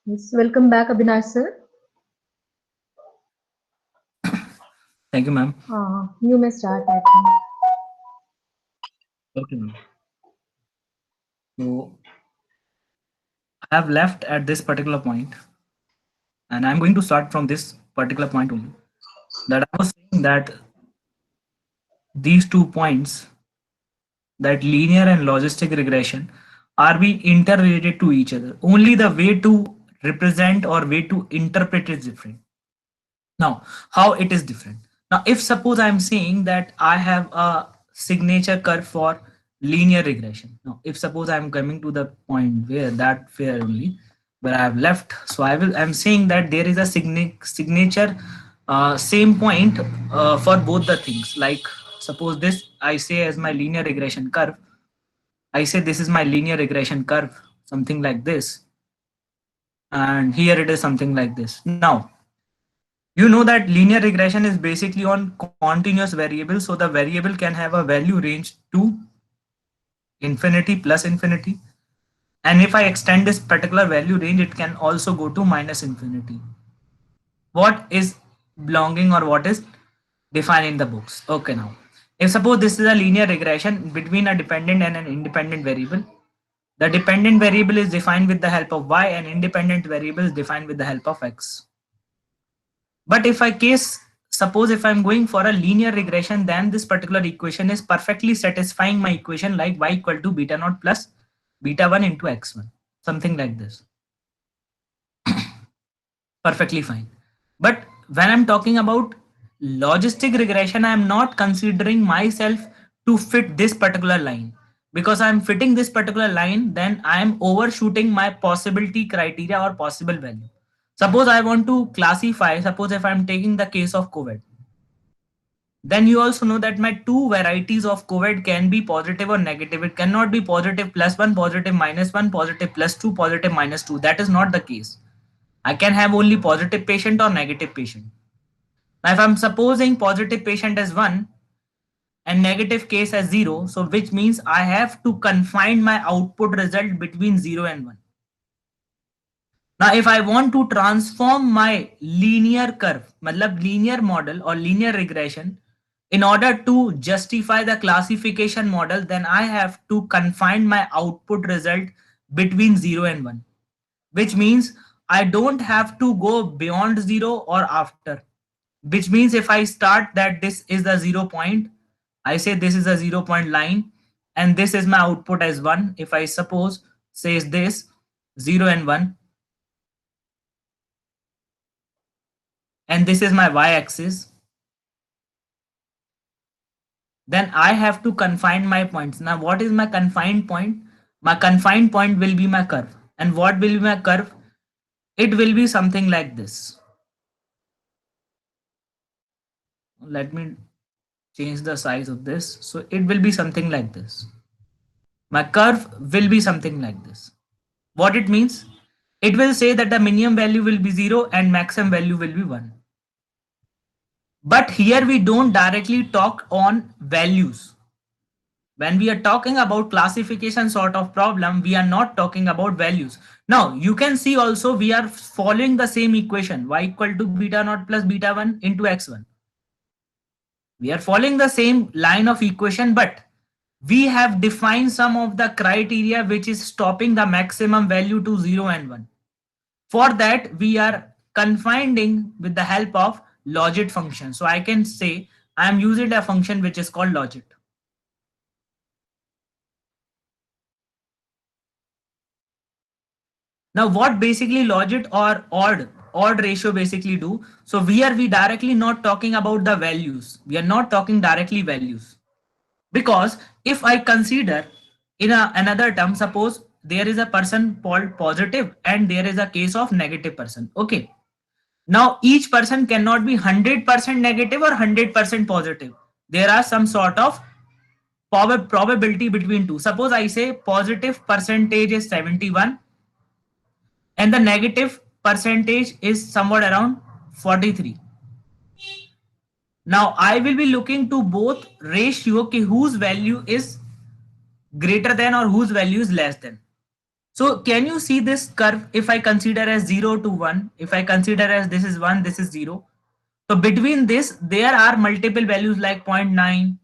Yes, welcome back, Abhinash sir. Thank you, ma'am. You may start, I think. Okay, ma'am. So I have left at this particular point, and I'm going to start from this particular point only. That I was saying that these 2 points, that linear and logistic regression, are being interrelated to each other. Only the way to represent or way to interpret is different. Now, how it is different? Now, if suppose I'm saying that I have a signature curve for linear regression. Now, if suppose I'm coming to the point where only where I have left, so I'm saying that there is a signature same point for both the things. Like suppose this I say as my linear regression curve. I say this is my linear regression curve, something like this, and here it is something like this. Now you know that linear regression is basically on continuous variable, so the variable can have a value range to infinity plus infinity. And if I extend this particular value range, it can also go to minus infinity. What is belonging or what is defined in the books? Okay, now, if suppose this is a linear regression between a dependent and an independent variable, the dependent variable is defined with the help of y and independent variable is defined with the help of x. But if I case suppose if I'm going for a linear regression, then this particular equation is perfectly satisfying my equation like y equal to beta naught plus beta 1 into x1, something like this. Perfectly fine. But when I'm talking about logistic regression, I'm not considering myself to fit this particular line. Because I'm fitting this particular line, then I'm overshooting my possibility criteria or possible value. Suppose I want to classify, suppose if I'm taking the case of COVID, then you also know that my two varieties of COVID can be positive or negative. It cannot be positive plus one, positive minus one, positive plus two, positive minus two. That is not the case. I can have only positive patient or negative patient. Now, if I'm supposing positive patient as one and negative case as zero, so which means I have to confine my output result between zero and one. Now, if I want to transform my linear curve, matlab linear model or linear regression, in order to justify the classification model, then I have to confine my output result between 0 and 1, which means I don't have to go beyond 0 or after. Which means if I start that this is the 0 point, I say this is a 0 point line, and this is my output as 1. If I suppose says this 0 and 1, and this is my y-axis, then I have to confine my points. Now, what is my confined point? My confined point will be my curve. And what will be my curve? It will be something like this. Let me change the size of this. So it will be something like this. My curve will be something like this. What it means? It will say that the minimum value will be 0 and maximum value will be 1. But here we don't directly talk on values. When we are talking about classification sort of problem, we are not talking about values. Now you can see also we are following the same equation, y equal to beta naught plus beta 1 into x1. We are following the same line of equation, but we have defined some of the criteria which is stopping the maximum value to 0 and 1. For that we are confining with the help of logit function. So I can say I am using a function which is called logit. Now, what basically logit or odd ratio basically do? So we directly not talking about the values. We are not talking directly values, because if I consider in another term, suppose there is a person called positive and there is a case of negative person. Okay. Now each person cannot be 100% negative or 100% positive. There are some sort of probability between two. Suppose I say positive percentage is 71 and the negative percentage is somewhat around 43. Now I will be looking to both ratio whose value is greater than or whose value is less than. So can you see this curve if I consider as 0 to 1, if I consider as this is 1, this is 0. So between this, there are multiple values like zero point 0.9, zero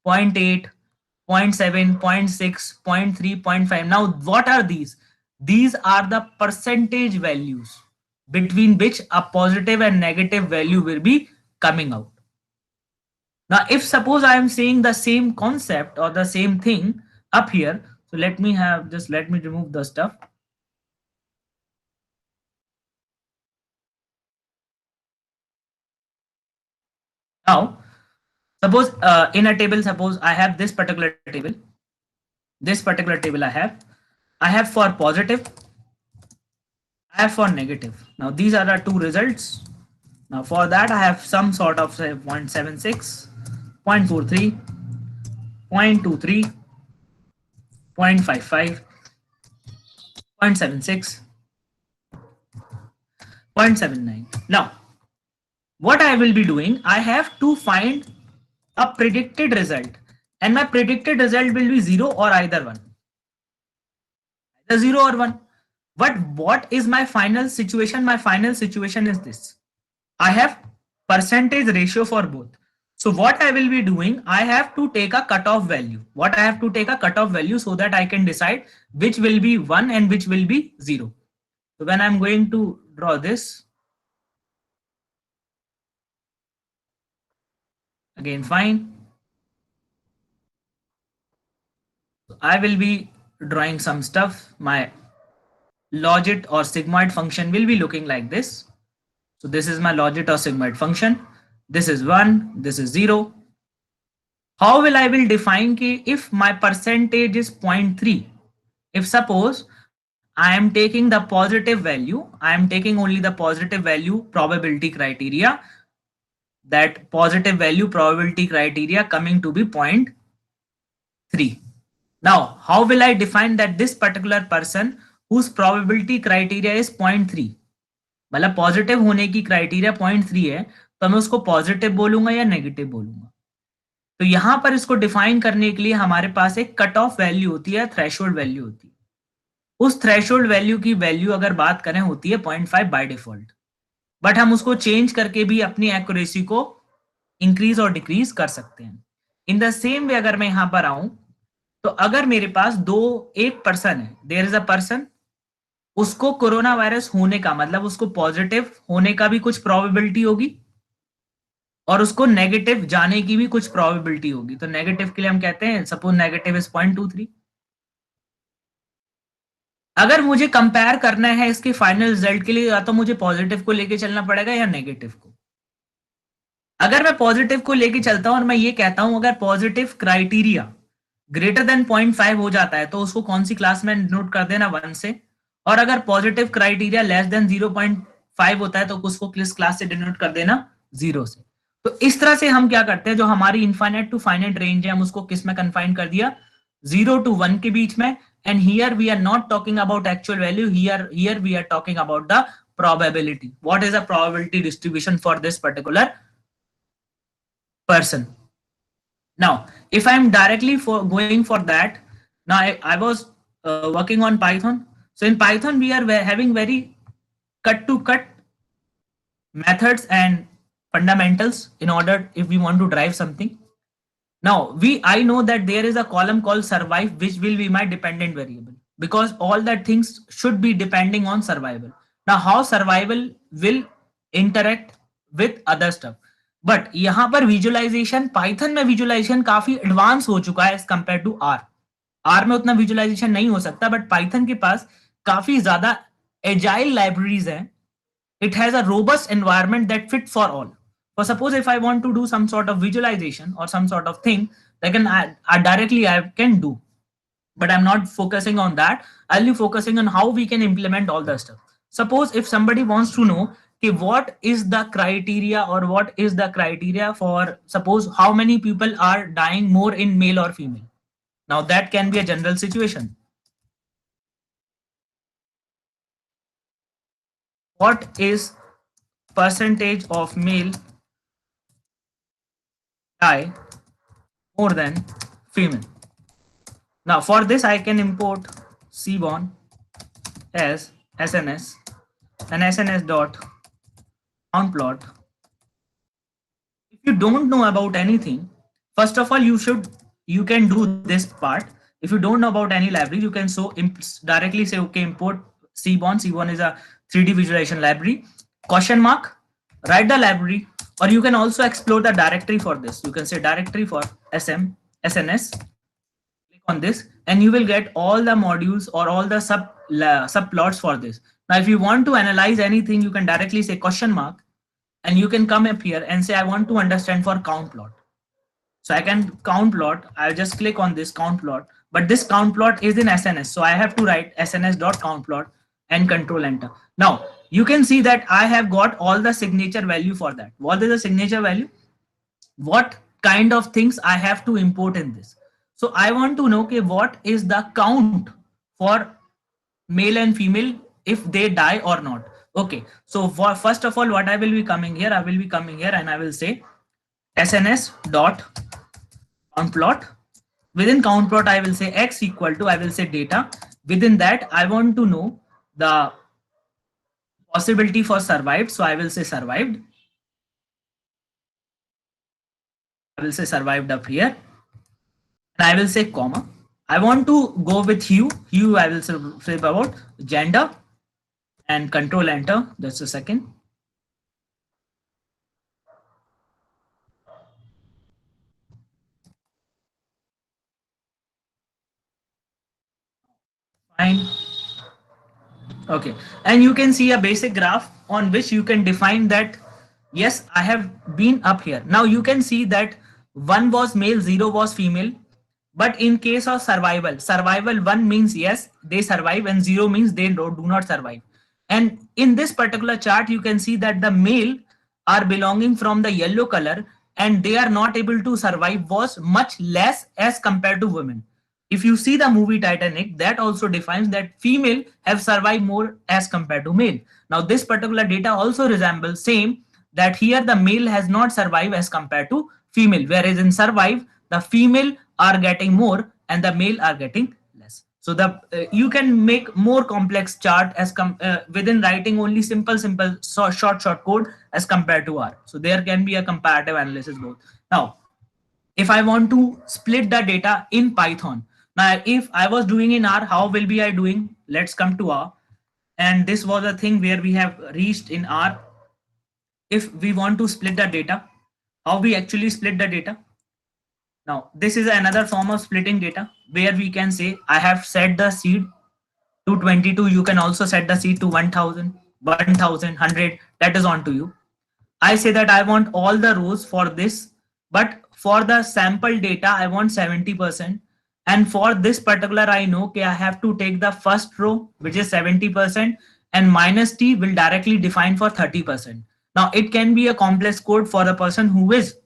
point 0.8, zero point 0.7, zero point 0.6, zero point 0.3, zero point 0.5. Now, what are these? These are the percentage values between which a positive and negative value will be coming out. Now, if suppose I am saying the same concept or the same thing up here, so let me have just let me remove the stuff. Now, suppose in a table, suppose I have this particular table. This particular table I have for positive, I have for negative. Now these are the two results. Now for that I have some sort of say 0.76, 0.43, 0.23, 0.55, 0.76, 0.79. Now what I will be doing, I have to find a predicted result, and my predicted result will be 0 or either one, either 0 or 1. But what is my final situation? My final situation is this. I have percentage ratio for both. So what I will be doing, I have to take a cutoff value. What I have to take a cutoff value so that I can decide which will be 1 and which will be 0. So when I'm going to draw this, again fine. I will be drawing some stuff. My logit or sigmoid function will be looking like this. So this is my logit or sigmoid function. This is 1, this is 0. How will I will define ki if my percentage is 0.3? If suppose I am taking the positive value, I am taking only the positive value probability criteria, that positive value probability criteria coming to be 0.3. Now, how will I define that this particular person whose probability criteria is 0.3? मतलब positive होने की criteria 0.3 है, तो मैं उसको positive बोलूंगा या negative बोलूंगा? तो यहां पर इसको डिफाइन करने के लिए हमारे पास एक कट ऑफ वैल्यू होती है, थ्रेशोल्ड वैल्यू होती है. उस थ्रेशोल्ड वैल्यू की वैल्यू अगर बात करें होती है 0.5 बाय डिफॉल्ट, बट हम उसको चेंज करके भी अपनी एक्यूरेसी को इंक्रीज और डिक्रीज कर सकते हैं. इन द सेम वे अगर मैं यहां पर आऊं, तो अगर मेरे पास दो एक पर्सन है, देयर इज अ पर्सन, उसको कोरोना वायरस होने का मतलब उसको पॉजिटिव होने का भी कुछ प्रोबेबिलिटी होगी और उसको नेगेटिव जाने की भी कुछ प्रोबेबिलिटी होगी. तो नेगेटिव के लिए हम कहते हैं सपोज नेगेटिव इज 0.23. अगर मुझे कंपेयर करना है इसके फाइनल रिजल्ट के लिए, या तो मुझे पॉजिटिव को लेके चलना पड़ेगा या नेगेटिव को. अगर मैं पॉजिटिव को लेके चलता हूं और मैं ये कहता हूं अगर पॉजिटिव क्राइटेरिया ग्रेटर देन 0.5 हो जाता है तो उसको कौन सी क्लास में नोट कर देना 1 से, और अगर पॉजिटिव क्राइटेरिया लेस देन 0.5 होता है तो उसको किस क्लास से डिनोट कर देना 0 से. तो इस तरह से हम क्या करते हैं, जो हमारी इनफाइनाइट टू फाइनाइट रेंज है हम उसको किस में कन्फाइन कर दिया, 0 to 1 के बीच में. And here we are not talking about actual value. Here we are talking about the probability. What is the probability distribution for this particular person? Now, if I'm directly for going for that, now I was working on Python. So in Python, we are having very cut to cut methods and fundamentals in order if we want to drive something. Now I know that there is a column called survive which will be my dependent variable because all that things should be depending on survival. Now how survival will interact with other stuff, but यहाँ पर visualization Python में visualization काफी advanced हो चुका है as compared to R. R में उतना visualization नहीं हो सकता, but Python के पास काफी ज्यादा agile libraries हैं. It has a robust environment that fit for all. For suppose if I want to do some sort of visualization or some sort of thing, I can directly I can do, but I'm not focusing on that. I'll be focusing on how we can implement all the stuff. Suppose if somebody wants to know okay, what is the criteria or what is the criteria for suppose how many people are dying more in male or female. Now that can be a general situation. What is percentage of male die more than female? Now for this I can import cborn as SNS and SNS dot count plot. If you don't know about anything, first of all, you can do this part. If you don't know about any library, you can directly say, okay, import Cbon. Cbon is a 3D visualization library. Question mark, write the library, or you can also explore the directory for this. You can say directory for SNS. Click on this, and you will get all the modules or all the subplots for this. Now, if you want to analyze anything, you can directly say question mark, and you can come up here and say I want to understand for count plot. So I can count plot. I'll just click on this count plot, but this count plot is in SNS, so I have to write SNS dot count plot and control enter. Now you can see that I have got all the signature value for that. What is the signature value? What kind of things I have to import in this? So I want to know, okay, what is the count for male and female if they die or not. Okay, so first of all, what I will be coming here, I will be coming here and I will say SNS dot count plot. Within count plot, I will say x equal to, I will say data. Within that, I want to know the possibility for survived. So I will say survived. I will say survived up here. And I will say comma. I want to go with hue. Hue, I will say about gender and control enter. Just a second. Fine. Okay, and you can see a basic graph on which you can define that, yes, I have been up here. Now you can see that 1 was male, 0 was female. But in case of survival 1 means yes, they survive, and 0 means they do not survive. And in this particular chart, you can see that the male are belonging from the yellow color, and they are not able to survive was much less as compared to women. If you see the movie Titanic, that also defines that female have survived more as compared to male. Now this particular data also resembles same, that here the male has not survived as compared to female, whereas in survive the female are getting more and the male are getting less. So the you can make more complex chart as within writing only simple short code as compared to R. So there can be a comparative analysis both. Now if I want to split the data in Python, now if I was doing in R, how will be I doing? Let's come to R. And this was a thing where we have reached in R. If we want to split the data, how we actually split the data? Now this is another form of splitting data where we can say I have set the seed to 22. You can also set the seed to 1000, 1000, 100. That is on to you. I say that I want all the rows for this, but for the sample data, I want 70%. And for this particular, I know okay, I have to take the first row, which is 70%, and minus t will directly define for 30%. Now, it can be a complex code for the person who is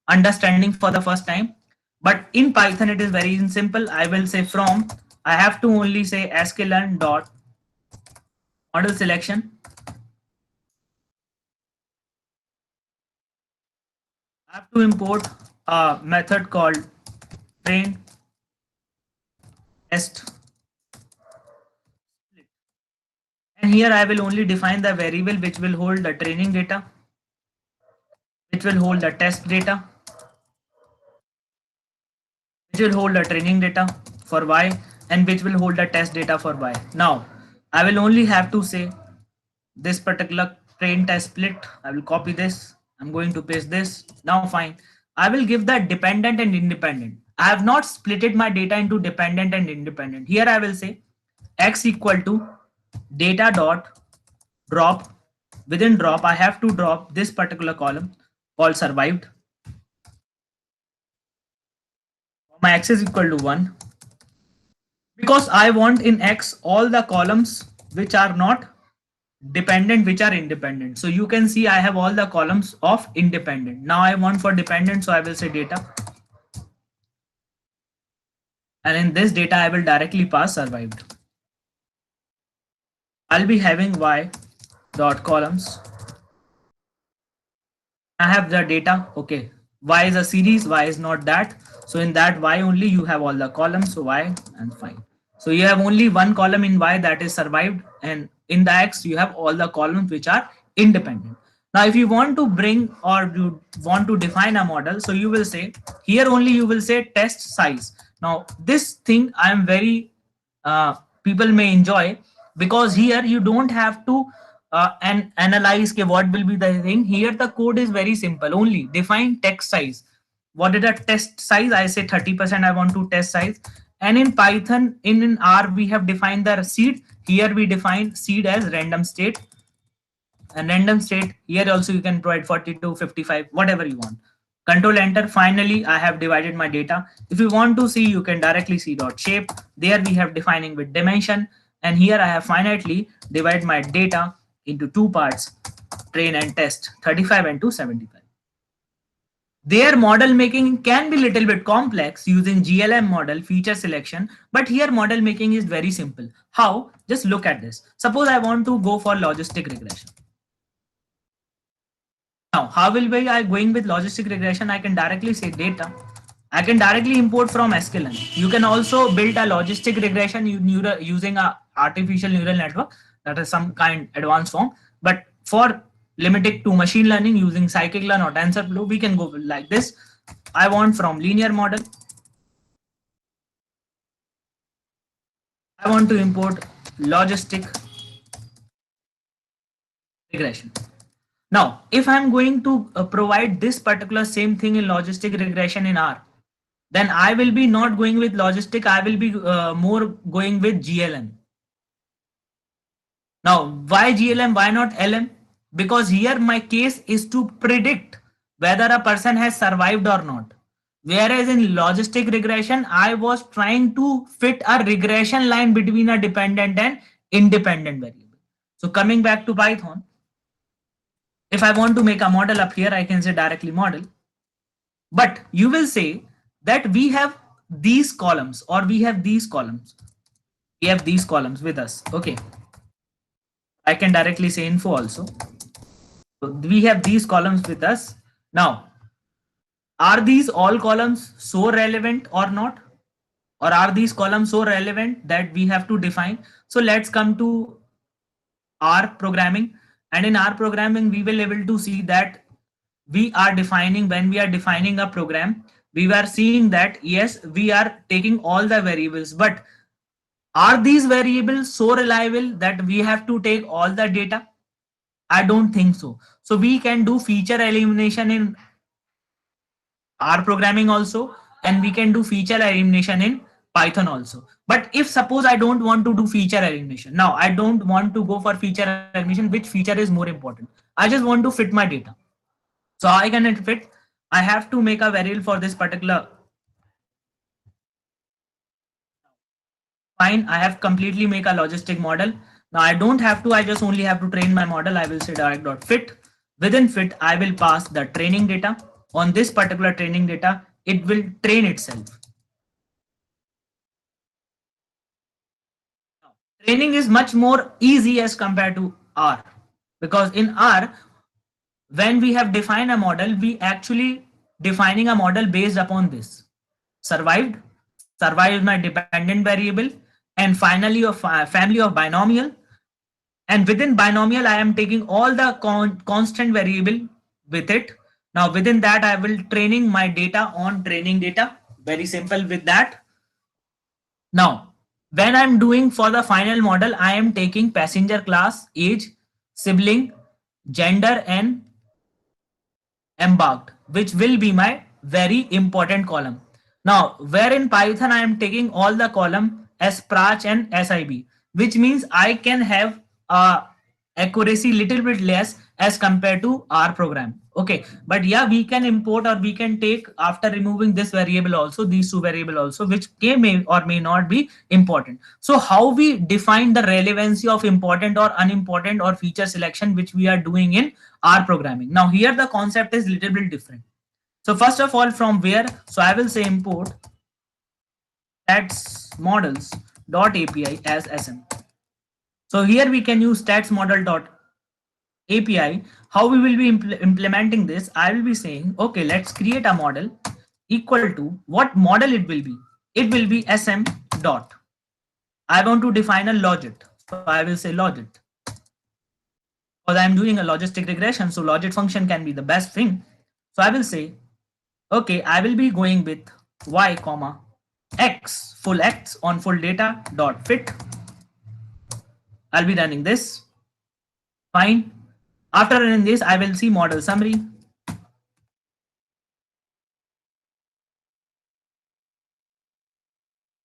understanding for the first time. But in Python, it is very simple. I will say from, I have to only say sklearn dot model selection. I have to import a method called train test, and here I will only define the variable which will hold the training data, which will hold the test data, which will hold the training data for y, and which will hold the test data for y. Now I will only have to say this particular train test split. I will copy this, I'm going to paste this. Now fine, I will give the dependent and independent. I have not splitted my data into dependent and independent. Here I will say x equal to data dot drop. Within drop, I have to drop this particular column called survived. My x is equal to 1, because I want in x all the columns which are not dependent, which are independent. So you can see I have all the columns of independent. Now I want for dependent, so I will say data, and in this data I will directly pass survived. I'll be having y dot columns. I have the data. Okay, y is a series, y is not that. So in that y only you have all the columns. So y and fine. So you have only one column in Y that is survived, and in the X you have all the columns which are independent. Now, if you want to bring or you want to define a model, so you will say here only you will say test size. Now, this thing I am very people may enjoy, because here you don't have to and analyze ke what will be the thing. Here the code is very simple. Only define text size. What is the test size? I say 30%. I want to test size. And in Python, in R, we have defined the seed. Here we define seed as random state. And random state, here also you can provide 42, 55, whatever you want. Control enter. Finally, I have divided my data. If you want to see, you can directly see dot shape. There we have defining with dimension. And here I have finitely divide my data into two parts, train and test, 35 and 275. Their model making can be little bit complex using GLM model feature selection, but here model making is very simple. How? Just look at this. Suppose I want to go for logistic regression. Now, how will be I going with logistic regression? I can directly say data. I can directly import from sklearn. You can also build a logistic regression using a artificial neural network, that is some kind advanced form. But for limited to machine learning using scikit-learn or TensorFlow, we can go like this. I want from linear model. I want to import logistic regression. Now, if I'm going to provide this particular same thing in logistic regression in R, then I will be not going with logistic. I will be more going with GLM. Now, why GLM? Why not LM? Because here my case is to predict whether a person has survived or not. Whereas in logistic regression, I was trying to fit a regression line between a dependent and independent variable. So coming back to Python, if I want to make a model up here, I can say directly model. But you will say that we have these columns or we have these columns. We have these columns with us. Okay. I can directly say info also. So we have these columns with us. Now, are these all columns so relevant or not? Or are these columns so relevant that we have to define? So let's come to R programming. And in R programming, we will able to see that we are defining, when we are defining a program, we were seeing that yes, we are taking all the variables, but are these variables so reliable that we have to take all the data? I don't think so. So we can do feature elimination in R programming also, and we can do feature elimination in Python also. But if suppose I don't want to do feature elimination, now I don't want to go for feature elimination, which feature is more important? I just want to fit my data. So how I can fit? I have to make a variable for this particular. Fine, I have completely make a logistic model. Now I don't have to, I just only have to train my model. I will say direct.fit. Within fit, I will pass the training data. On this particular training data, it will train itself. Now, training is much more easy as compared to R, because in R, when we have defined a model, we actually defining a model based upon this. Survived, survive is my dependent variable, and finally a family of binomial. And within binomial, I am taking all the constant variable with it. Now within that, I will training my data on training data. Very simple with that. Now, when I'm doing for the final model, I am taking passenger class, age, sibling, gender, and embarked, which will be my very important column. Now, where in Python I am taking all the column as sprach and sib, which means I can have accuracy little bit less as compared to R program. Okay, but yeah, we can import or we can take after removing this variable also, these two variable also, which may or may not be important. So how we define the relevancy of important or unimportant or feature selection, which we are doing in R programming. Now here the concept is little bit different. So first of all, from where? So I will say import stats models dot API as SM. So here we can use stats model dot API. How we will be implementing this? I will be saying, okay, let's create a model equal to what model it will be. It will be SM dot. I want to define a logit. So I will say logit because I'm doing a logistic regression. So logit function can be the best thing. So I will say, okay, I will be going with y comma x on full data dot fit. I'll be running this. Fine. After running this, I will see model summary.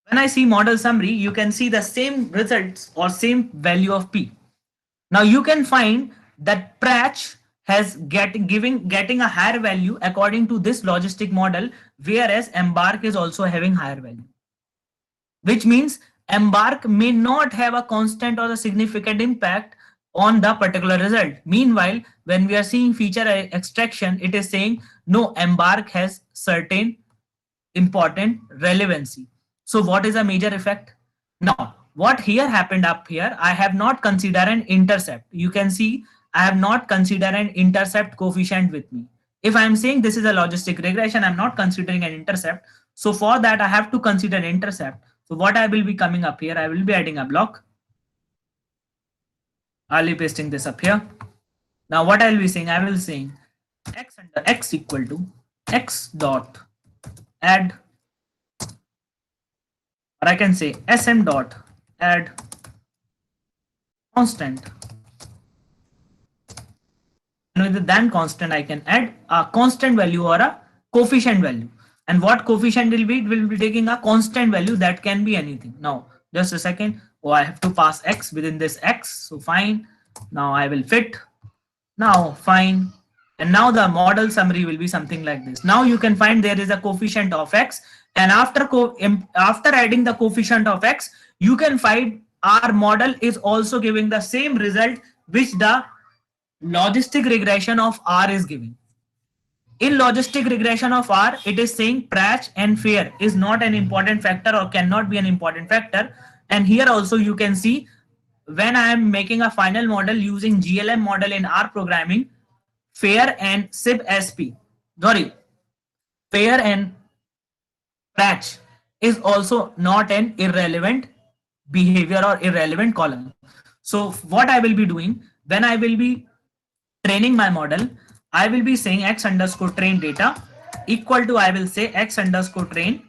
When I see model summary, you can see the same results or same value of P. Now you can find that Pratch has getting a higher value according to this logistic model, whereas Embark is also having higher value, which means Embark may not have a constant or a significant impact on the particular result. Meanwhile, when we are seeing feature extraction, it is saying no, Embark has certain important relevancy. So what is a major effect? Now, what here happened up here, I have not considered an intercept. You can see I have not considered an intercept coefficient with me. If I am saying this is a logistic regression, I'm not considering an intercept. So for that, I have to consider an intercept. So what I will be coming up here, I will be adding a block. I'll be pasting this up here. Now what I will be saying, I will saying x under x equal to x dot add, or I can say sm dot add constant, and with the then constant I can add a constant value or a coefficient value. And what coefficient will be? It will be taking a constant value that can be anything. Now just a second. Oh, I have to pass x within this x. So fine. Now I will fit. Now fine. And now the model summary will be something like this. Now you can find there is a coefficient of x, and after adding the coefficient of x, you can find our model is also giving the same result which the logistic regression of R is giving. In logistic regression of R, it is saying Pratch and fair is not an important factor or cannot be an important factor. And here also you can see when I am making a final model using GLM model in R programming, fair and SIB-SP, sorry, fair and Pratch is also not an irrelevant behavior or irrelevant column. So what I will be doing when I will be training my model, I will be saying x underscore train data equal to, I will say x underscore train.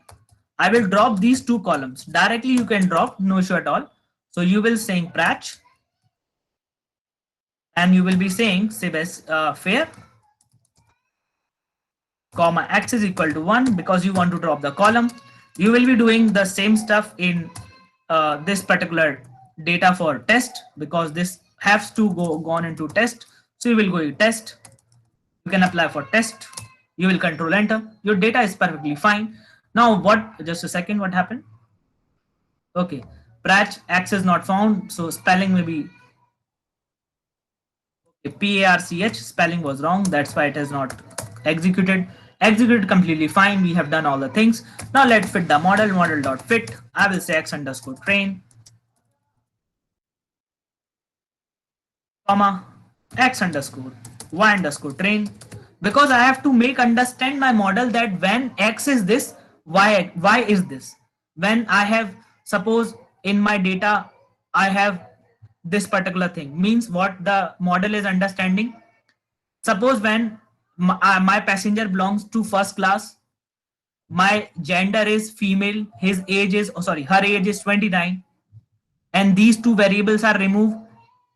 I will drop these two columns directly. You can drop, no issue at all. So you will saying Pratch, and you will be saying Sibes fair, comma x is equal to 1 because you want to drop the column. You will be doing the same stuff in this particular data for test because this has to go gone into test. So you will go test. You can apply for test. You will control enter. Your data is perfectly fine. Now what? Just a second. What happened? Okay, Pratch x is not found. So spelling may be PARCH. Spelling was wrong. That's why it has not executed. Executed completely fine. We have done all the things. Now let's fit the model. Model dot fit. I will say x underscore train, comma x underscore y underscore train, because I have to make understand my model that when x is this, y is this. When I have, suppose in my data I have this particular thing, means what the model is understanding. Suppose when my passenger belongs to first class, my gender is female, his age is, oh sorry, her age is 29, and these two variables are removed.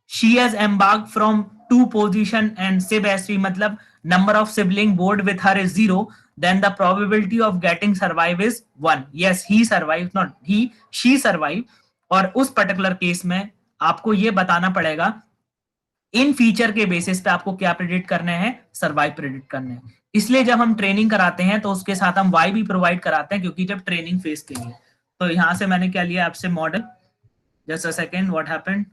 She has embarked from two position and sib as matlab number of sibling board with her is 0, then the probability of getting survive is 1. Yes, he survived, not he, she survived. और उस particular case में आपको ये बताना पड़ेगा इन feature के basis पे आपको क्या प्रेडिक्ट करने हैं, सर्वाइव प्रेडिक्ट करने हैं. इसलिए जब हम ट्रेनिंग कराते हैं तो उसके साथ हम वाई भी प्रोवाइड कराते हैं, क्योंकि जब ट्रेनिंग फेज के लिए. तो यहां से मैंने क्या लिया आपसे model. Just a second, what happened?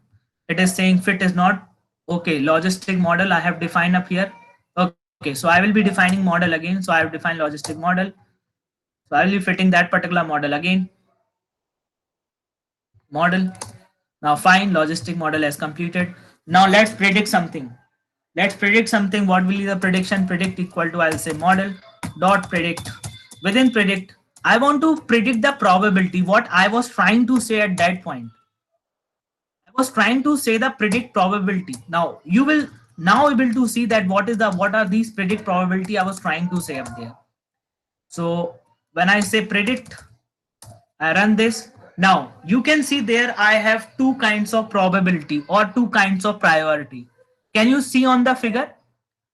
It is saying fit is not okay. Logistic model I have defined up here. Okay, so I will be defining model again. So I have defined logistic model. So I will be fitting that particular model again. Model. Now fine, logistic model has completed. Now let's predict something. Let's predict something. What will be the prediction? Predict equal to, I will say model dot predict. Within predict, I want to predict the probability. What I was trying to say at that point, I was trying to say the predict probability. Now you will now able to see that what are these predict probability I was trying to say up there. So when I say predict, I run this. Now you can see there I have two kinds of probability or two kinds of priority. Can you see on the figure?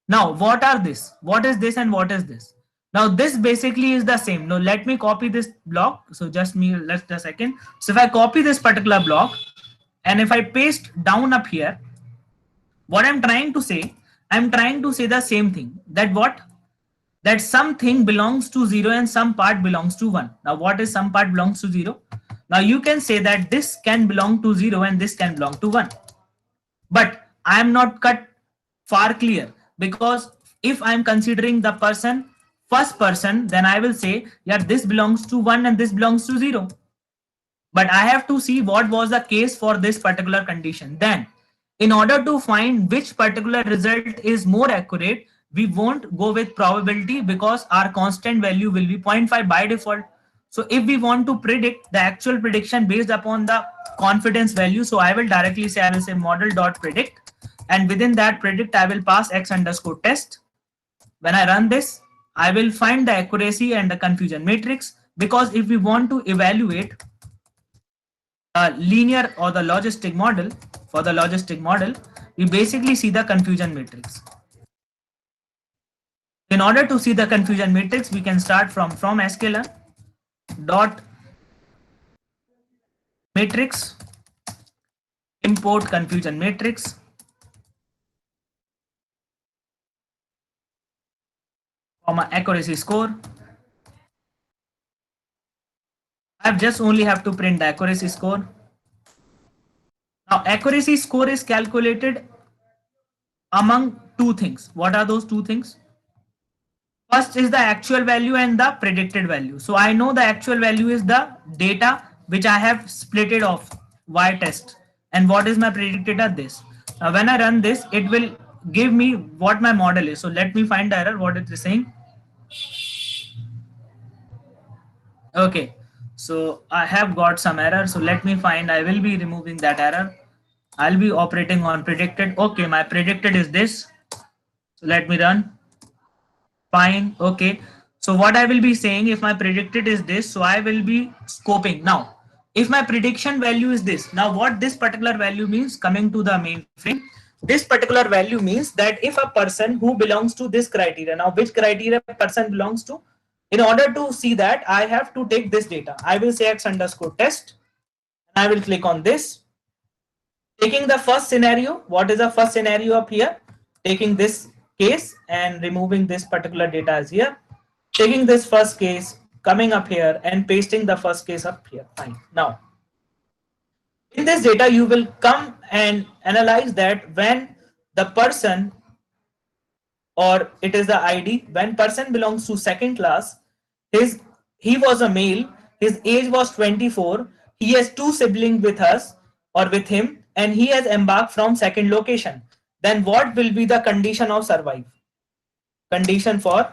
Now what are this? What is this and what is this? Now this basically is the same. Now let me copy this block. So just a second. So if I copy this particular block and if I paste down up here, what I'm trying to say the same thing. That what? That something belongs to 0 and some part belongs to 1. Now what is some part belongs to 0? Now you can say that this can belong to 0 and this can belong to 1. But I am not cut far clear, because if I am considering the person first person, then I will say, yeah, this belongs to 1 and this belongs to 0. But I have to see what was the case for this particular condition. Then in order to find which particular result is more accurate, we won't go with probability because our constant value will be 0.5 by default. So if we want to predict the actual prediction based upon the confidence value, so I will directly say, I will say model dot predict, and within that predict I will pass x underscore test. When I run this, I will find the accuracy and the confusion matrix, because if we want to evaluate linear or the logistic model, for the logistic model, we basically see the confusion matrix. In order to see the confusion matrix, we can start from sklearn dot matrix, import confusion matrix, comma accuracy score. I just only have to print the accuracy score. Now accuracy score is calculated among two things. What are those two things? First is the actual value and the predicted value. So I know the actual value is the data which I have split it off y test, and what is my predicted at this. Now when I run this, it will give me what my model is. So let me find the error, what it is saying. Okay, so I have got some error. So let me find, I will be removing that error. I'll be operating on predicted. Okay, my predicted is this. So let me run. Fine. Okay. So what I will be saying, if my predicted is this, so I will be scoping. Now, if my prediction value is this, now what this particular value means, coming to the mainframe, this particular value means that if a person who belongs to this criteria, now which criteria person belongs to, in order to see that, I have to take this data. I will say x underscore test, and I will click on this. Taking the first scenario, what is the first scenario up here? Taking this case and removing this particular data as here. Taking this first case, coming up here and pasting the first case up here. Fine. Now, in this data, you will come and analyze that when the person, or it is the ID, when person belongs to second class, his he was a male, his age was 24, he has two siblings with us or with him, and he has embarked from second location. Then what will be the condition of survive? Condition for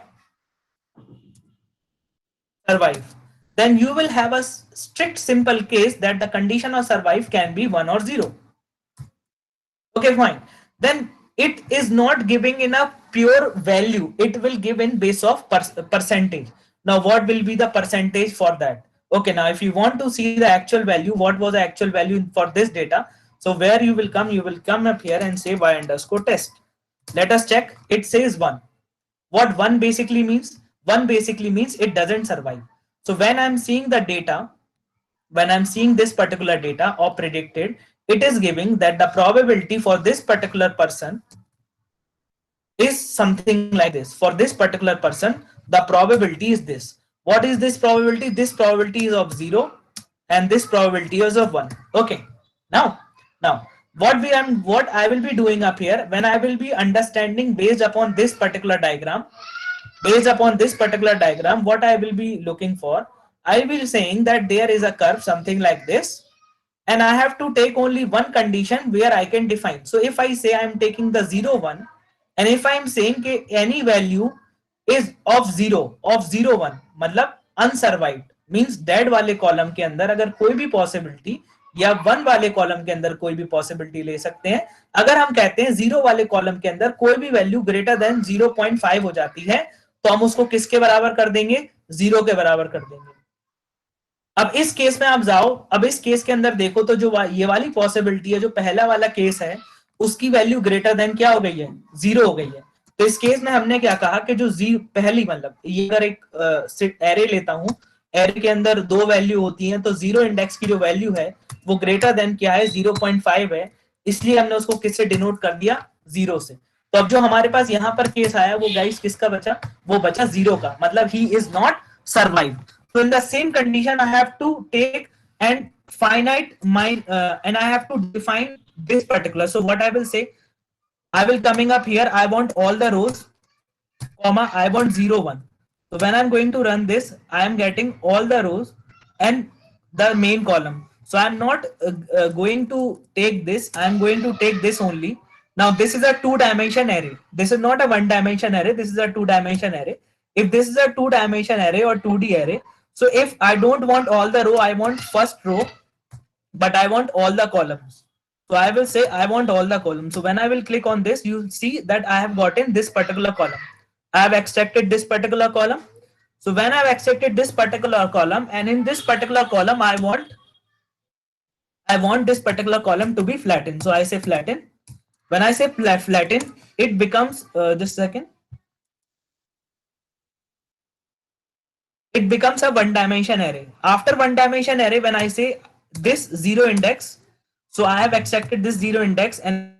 survive. Then you will have a strict simple case that the condition of survive can be 1 or 0. Okay, fine. Then it is not giving in a pure value. It will give in base of percentage. Now, what will be the percentage for that? Okay, now if you want to see the actual value, what was the actual value for this data? So where you will come up here and say y underscore test. Let us check. It says 1. What 1 basically means? 1 basically means it doesn't survive. So when I'm seeing the data, when I'm seeing this particular data or predicted, it is giving that the probability for this particular person is something like this. For this particular person, the probability is this. What is this probability? This probability is of 0 and this probability is of 1. Okay. Now what I will be doing up here, when I will be understanding based upon this particular diagram, what I will be looking for, I will saying that there is a curve something like this, and I have to take only one condition where I can define. So if I say I'm taking the 0 1, and if I'm saying any value is of 0 1, matlab अनसर्वाइव्ड means dead वाले column के अंदर अगर कोई भी possibility या one वाले column के अंदर कोई भी पॉसिबिलिटी ले सकते हैं। अगर हम कहते हैं जीरो वाले कॉलम के अंदर कोई भी वैल्यू ग्रेटर देन 0.5 हो जाती है तो हम उसको किसके बराबर कर देंगे, जीरो के बराबर कर देंगे। अब इस केस में आप जाओ, अब इस केस के अंदर देखो तो जो ये वाली पॉसिबिलिटी है, जो पहला वाला केस है उसकी वैल्यू ग्रेटर देन क्या हो गई है, जीरो हो गई है। तो इस केस में हमने क्या कहा कि जो जी पहली मतलब ये अगर एक एरे लेता हूं, एरे के अंदर दो वैल्यू होती हैं तो जीरो इंडेक्स की जो वैल्यू है वो ग्रेटर देन क्या है, 0.5 है, इसलिए हमने उसको किससे डिनोट कर दिया, जीरो से। तो अब जो हमारे पास यहाँ पर केस आया वो गाइस किसका बचा, वो बचा जीरो का, मतलब he is not survive. So in the same condition, I have to take and finite mind and I have to define this particular. So what I will say, I will coming up here. I want all the rows, comma. I want 0, 1. So when I'm going to run this, I am getting all the rows and the main column. So I'm not going to take this. I'm going to take this only. Now this is a two-dimension array. This is not a one-dimension array. This is a two-dimension array. If this is a two-dimension array or 2D array, so if I don't want all the row, I want first row, but I want all the columns. So I will say I want all the columns. So when I will click on this, you will see that I have gotten this particular column. I have extracted this particular column. So when I have extracted this particular column, and in this particular column, I want this particular column to be flattened. So I say flatten. When I say flatten, it becomes just a second. It becomes a one dimension array. After one dimension array, when I say this zero index, so I have extracted this zero index and